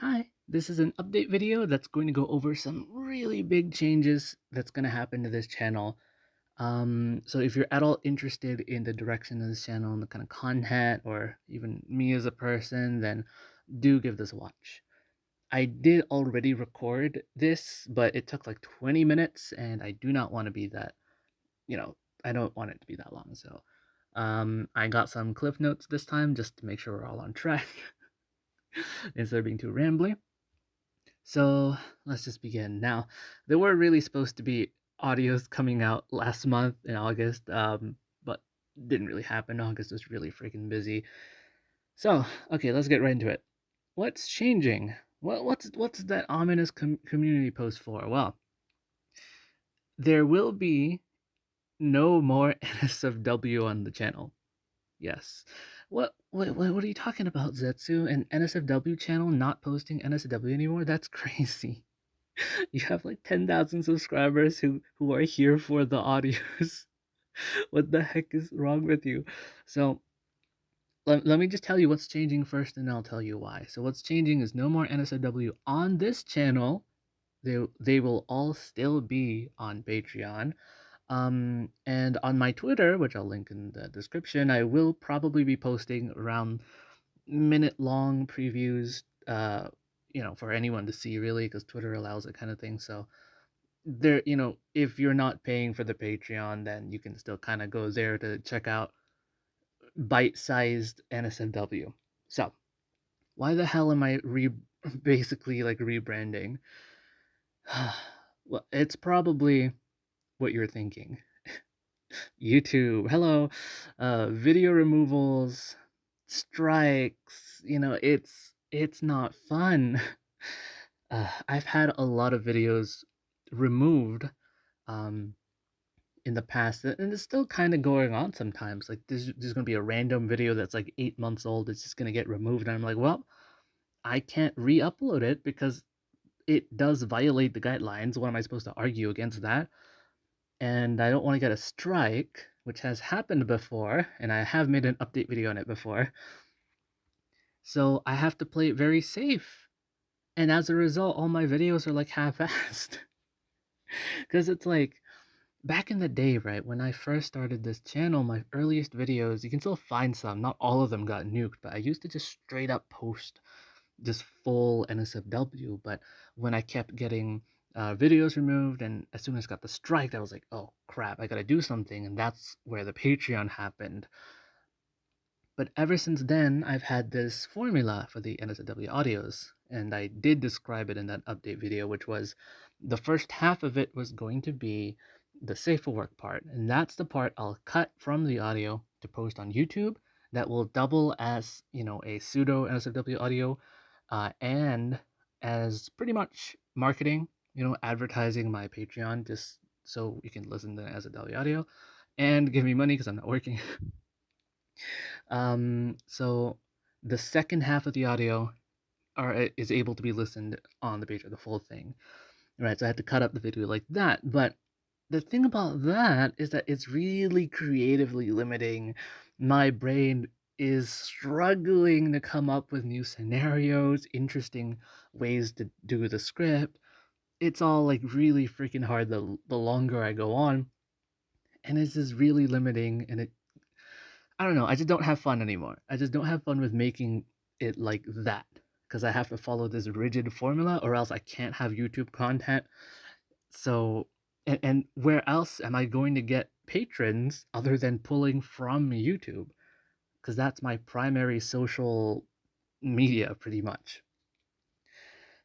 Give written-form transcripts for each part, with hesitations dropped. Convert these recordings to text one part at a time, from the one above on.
Hi, this is an update video that's going to go over some really big changes that's going to happen to this channel. So if you're at all interested in the direction of this channel and the kind of content or even me as a person, then do give this a watch. I did already record this, but it took like 20 minutes and I do not want to be that, you know, I don't want it to be that long. So I got some cliff notes this time just to make sure we're all on track instead of being too rambly. So let's just begin. Now, there were really supposed to be audios coming out last month in August, but didn't really happen. August was really freaking busy. So, okay, let's get right into it. What's changing? What's that ominous community post for? Well, there will be no more NSFW on the channel. Yes. What are you talking about, Zetsu? An NSFW channel not posting NSFW anymore? That's crazy. You have like 10,000 subscribers who are here for the audios. What the heck is wrong with you? So let me just tell you what's changing first, and I'll tell you why. So what's changing is no more NSFW on this channel. They will all still be on Patreon. And on my Twitter, which I'll link in the description, I will probably be posting around minute-long previews. For anyone to see really, because Twitter allows it kind of thing. So there, if you're not paying for the Patreon, then you can still kind of go there to check out bite-sized NSFW. So why the hell am I basically like rebranding? Well, it's probably what you're thinking. YouTube, hello, video removals, strikes. It's not fun. I've had a lot of videos removed. Um, in the past, and it's still kind of going on sometimes. Like there's gonna be a random video that's like 8 months old. It's just gonna get removed, and I'm like, well, I can't re-upload it because it does violate the guidelines. What am I supposed to argue against that? And I don't want to get a strike, which has happened before, and I have made an update video on it before. So I have to play it very safe, and as a result, all my videos are like half-assed. Because it's like back in the day, right, when I first started this channel, my earliest videos, you can still find some, not all of them got nuked, but I used to just straight up post just full NSFW. But when I kept getting videos removed, and as soon as I got the strike, I was like, oh crap, I gotta do something, and that's where the Patreon happened. But ever since then, I've had this formula for the NSFW audios, and I did describe it in that update video, which was the first half of it was going to be the safer work part, and that's the part I'll cut from the audio to post on YouTube. That will double as a pseudo NSFW audio, and as pretty much marketing, advertising my Patreon just so you can listen to it as a NSFW audio and give me money because I'm not working. So the second half of the audio is able to be listened on the page of the full thing, right? So I had to cut up the video like that. But the thing about that is that it's really creatively limiting. My brain is struggling to come up with new scenarios, interesting ways to do the script. It's all like really freaking hard the longer I go on, and it's just really limiting, and I don't know. I just don't have fun anymore. I just don't have fun with making it like that because I have to follow this rigid formula or else I can't have YouTube content. So, and where else am I going to get patrons other than pulling from YouTube? Because that's my primary social media pretty much.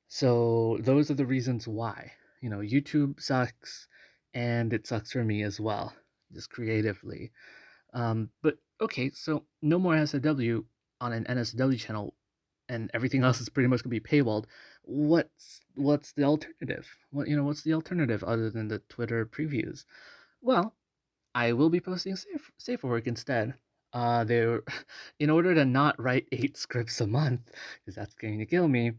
So, those are the reasons why. YouTube sucks and it sucks for me as well, just creatively. But okay, so no more SFW on an NSW channel, and everything else is pretty much gonna be paywalled. What's the alternative? What's the alternative other than the Twitter previews? Well, I will be posting safer work instead. There, in order to not write 8 scripts a month, because that's going to kill me.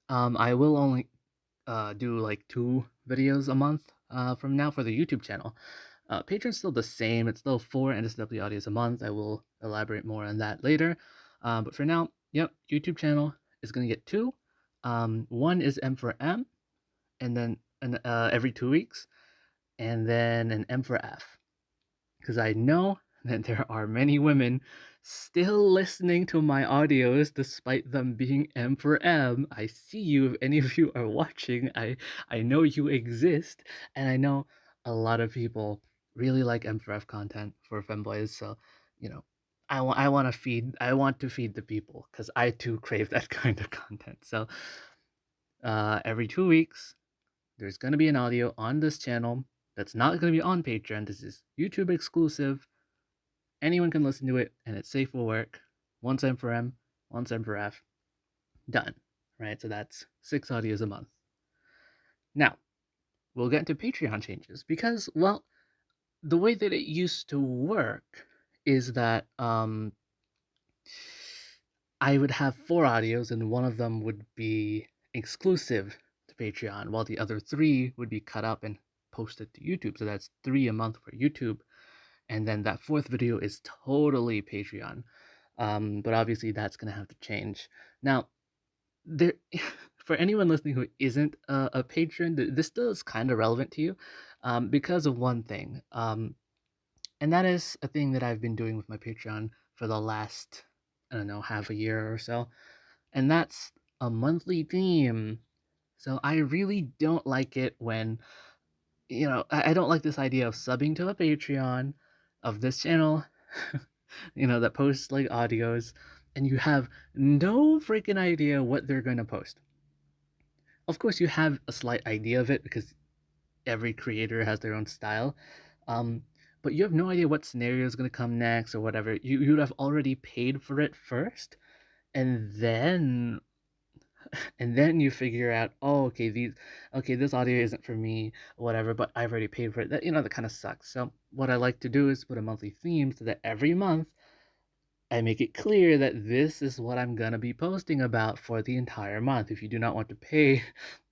I will only do like 2 videos a month from now for the YouTube channel. Patreon's still the same. It's still 4 NSW audios a month. I will elaborate more on that later. But for now, yep, YouTube channel is going to get 2. One is M for M, and then every 2 weeks, and then an M for F. Because I know that there are many women still listening to my audios despite them being M for M. I see you. If any of you are watching, I know you exist, and I know a lot of people really like M for F content for femboys. So, you know, I want to feed the people because I too crave that kind of content. So, every 2 weeks, there's gonna be an audio on this channel that's not gonna be on Patreon. This is YouTube exclusive. Anyone can listen to it, and it's safe for work. One time for M, one time for F. Done. Right? So that's 6 audios a month. Now, we'll get into Patreon changes because, well, the way that it used to work is that I would have 4 audios, and one of them would be exclusive to Patreon, while the other 3 would be cut up and posted to YouTube. So that's 3 a month for YouTube, and then that 4th video is totally Patreon. But obviously that's gonna have to change. Now, there, for anyone listening who isn't a patron, this still is kind of relevant to you, because of one thing, and that is a thing that I've been doing with my Patreon for the last, I don't know, half a year or so, and that's a monthly theme. So I really don't like it when, I don't like this idea of subbing to a Patreon of this channel, that posts like audios, and you have no freaking idea what they're going to post. Of course, you have a slight idea of it because every creator has their own style, um, but you have no idea what scenario is going to come next or whatever. You'd have already paid for it first, and then you figure out, oh, okay, this audio isn't for me, whatever, but I've already paid for it. That kind of sucks. So what I like to do is put a monthly theme so that every month I make it clear that this is what I'm gonna be posting about for the entire month. If you do not want to pay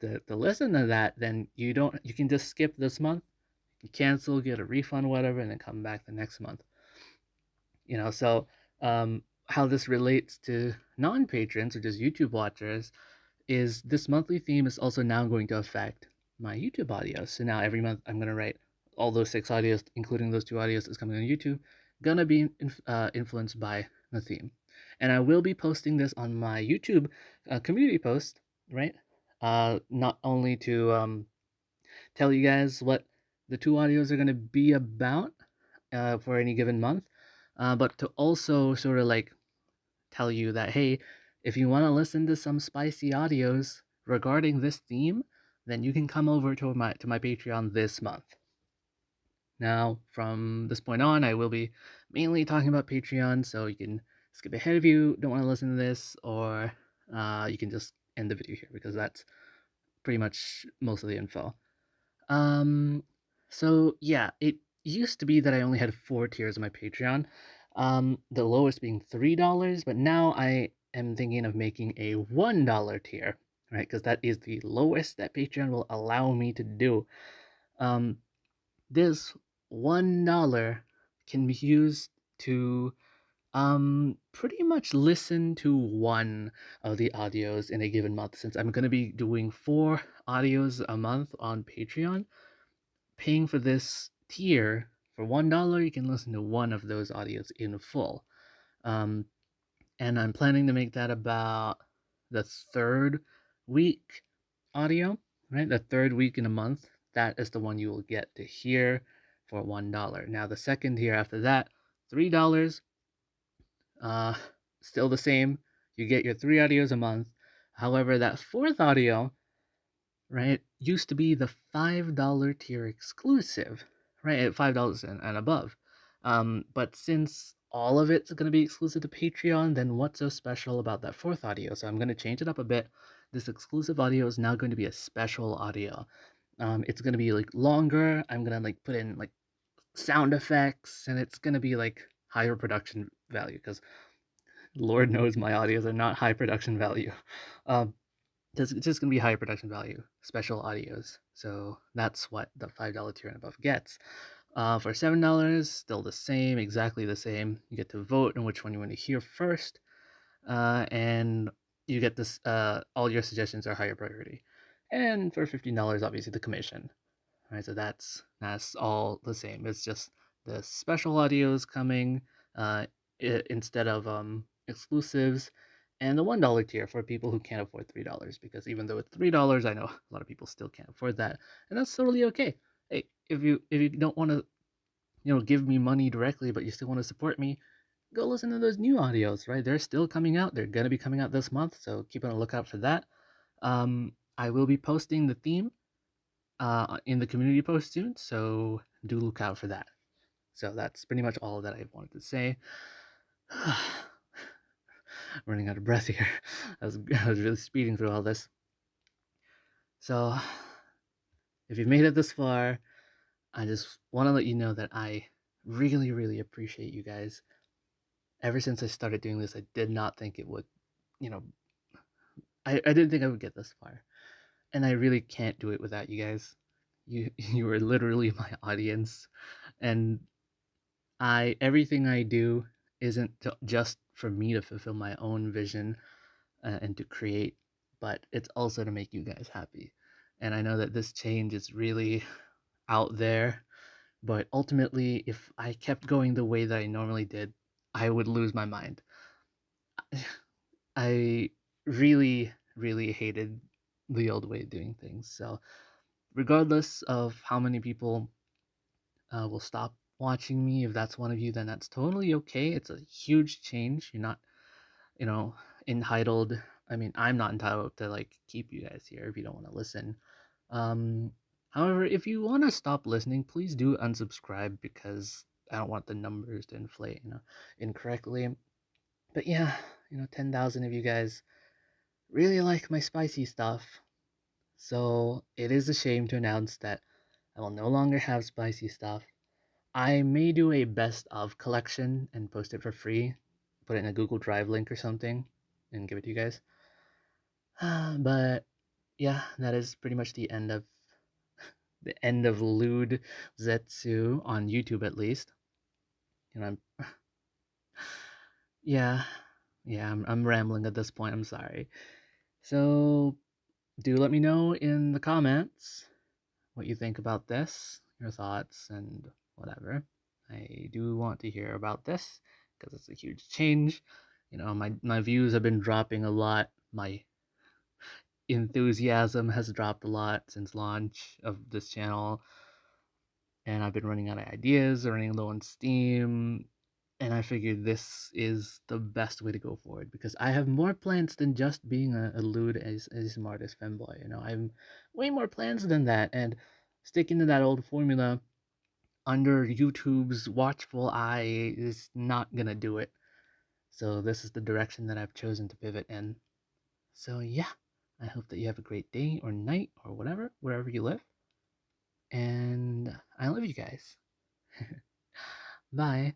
to listen to that, then you can just skip this month, you cancel, get a refund, whatever, and then come back the next month. So how this relates to non-patrons or just YouTube watchers is this monthly theme is also now going to affect my YouTube audios. So now every month I'm gonna write all those 6 audios, including those 2 audios that's coming on YouTube, gonna be influenced by the theme. And I will be posting this on my YouTube community post, right? Not only to tell you guys what the 2 audios are gonna be about for any given month, but to also sort of like tell you that, hey, if you want to listen to some spicy audios regarding this theme, then you can come over to my Patreon this month. Now, from this point on, I will be mainly talking about Patreon, so you can skip ahead if you don't want to listen to this, or you can just end the video here because that's pretty much most of the info. So yeah, it used to be that I only had 4 tiers of my Patreon. The lowest being $3, but now I am thinking of making a $1 tier, right? Because that is the lowest that Patreon will allow me to do. This $1 can be used to pretty much listen to one of the audios in a given month, since I'm going to be doing 4 audios a month on Patreon. Paying for this tier for $1, you can listen to one of those audios in full. And I'm planning to make that about the 3rd week audio, right? The 3rd week in a month. That is the one you will get to hear for $1. Now the second tier after that, $3. Uh, Still the same. You get your 3 audios a month. However, that 4th audio, right, used to be the $5 tier exclusive, right, at $5 and above. But since all of it's going to be exclusive to Patreon, then what's so special about that 4th audio? So I'm going to change it up a bit. This exclusive audio is now going to be a special audio. It's going to be like longer. I'm going to like put in like sound effects, and it's going to be like higher production value because Lord knows my audios are not high production value. Um, it's just going to be higher production value, special audios. So that's what the $5 tier and above gets. For $7, still the same, exactly the same. You get to vote on which one you want to hear first. And you get this. All your suggestions are higher priority, and for $15, obviously the commission. Right, so that's all the same. It's just the special audios coming uh, instead of exclusives, and the $1 tier for people who can't afford $3. Because even though it's $3, I know a lot of people still can't afford that, and that's totally okay. Hey, if you don't want to give me money directly, but you still want to support me, go listen to those new audios. Right, they're still coming out. They're gonna be coming out this month, so keep on a lookout for that. I will be posting the theme in the community post soon, so do look out for that. So that's pretty much all that I wanted to say. Running out of breath here. I was really speeding through all this. So if you've made it this far, I just want to let you know that I really, really appreciate you guys. Ever since I started doing this, I did not think it would, you know, I didn't think I would get this far. And I really can't do it without you guys. You are literally my audience, and everything I do isn't just for me to fulfill my own vision and to create, but it's also to make you guys happy. And I know that this change is really out there, but ultimately, if I kept going the way that I normally did, I would lose my mind. I really, really hated the old way of doing things. So, regardless of how many people will stop watching me, if that's one of you, then that's totally okay. It's a huge change. You're not, you know, entitled. I mean, I'm not entitled to like keep you guys here if you don't want to listen. Um, However, if you want to stop listening, please do unsubscribe because I don't want the numbers to inflate, incorrectly. But yeah, 10,000 of you guys really like my spicy stuff. So it is a shame to announce that I will no longer have spicy stuff. I may do a best of collection and post it for free, put it in a Google Drive link or something, and give it to you guys. But yeah, that is pretty much the end of Lewd Zetsu on YouTube, at least. I'm yeah, yeah, I'm rambling at this point. I'm sorry. So do let me know in the comments what you think about this, your thoughts, and whatever. I do want to hear about this because it's a huge change. My views have been dropping a lot. My enthusiasm has dropped a lot since launch of this channel, and I've been running out of ideas, running low on steam, and I figured this is the best way to go forward because I have more plans than just being a lewd as smartest femboy. I'm way more plans than that, and sticking to that old formula under YouTube's watchful eye is not gonna do it. So this is the direction that I've chosen to pivot in. So yeah, I hope that you have a great day or night or whatever, wherever you live. And I love you guys. Bye.